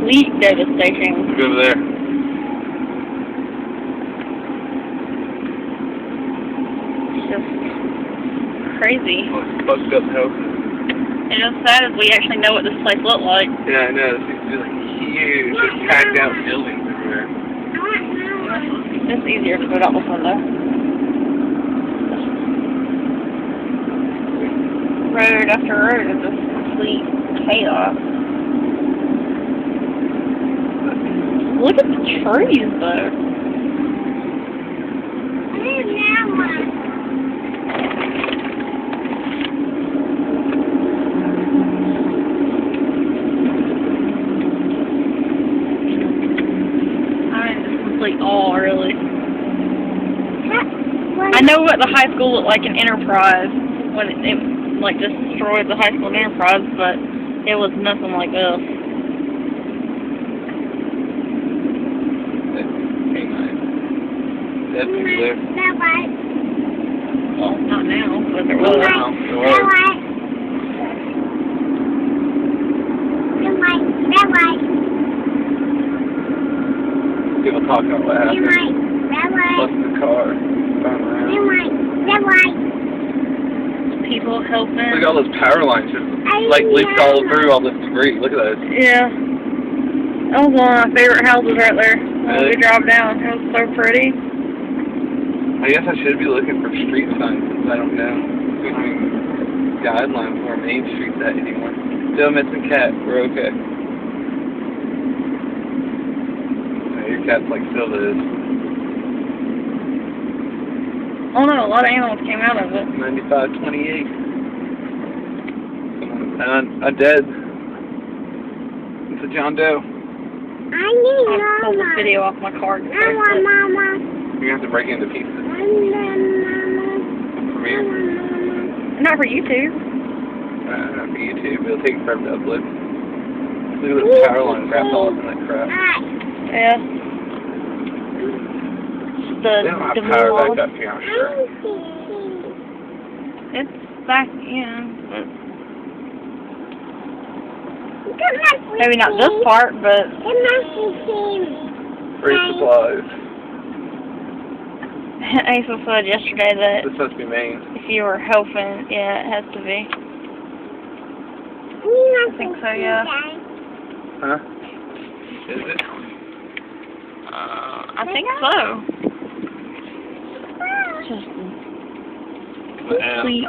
complete devastation. Look over there. It's just crazy. Fucked up house. And it's sad as we actually know what this place looked like. Yeah, I know. It's like huge, just packed out buildings everywhere. It's easier to put out this window. Road after road is just complete chaos. Look at the trees, though. I'm in complete awe, really. I know what the high school looked like in Enterprise when it like just destroyed the high school in Enterprise, but it was nothing like this. That people there. Well, not now, but there was. Wow, there was. People talking about what happened. Plus the car. People helping. Look at all those power lines just like leaked all through all this debris. Look at those. Yeah. That was one of my favorite houses right there. When we drive down. It was so pretty. I guess I should be looking for street signs since I don't know. We don't even guidelines where Main Street's at anymore. Still missing cat. We're okay. Yeah, your cat's like still is. Oh no, a lot of animals came out of it. 9528. And I'm dead. It's a John Doe. I'll pull this video off my card. You're gonna have to break it into pieces. For me? Not for YouTube. Not for YouTube. It'll take forever to upload. Look at those power lines wrapped all up in that crap. Yeah. They don't have power back up here, I'm sure. It's back in, but maybe not this part, but Free supplies. Asa said yesterday that This must be Maine. if you were helping, yeah, it has to be. I think so, yeah. Huh? Is it? I think so. Just complete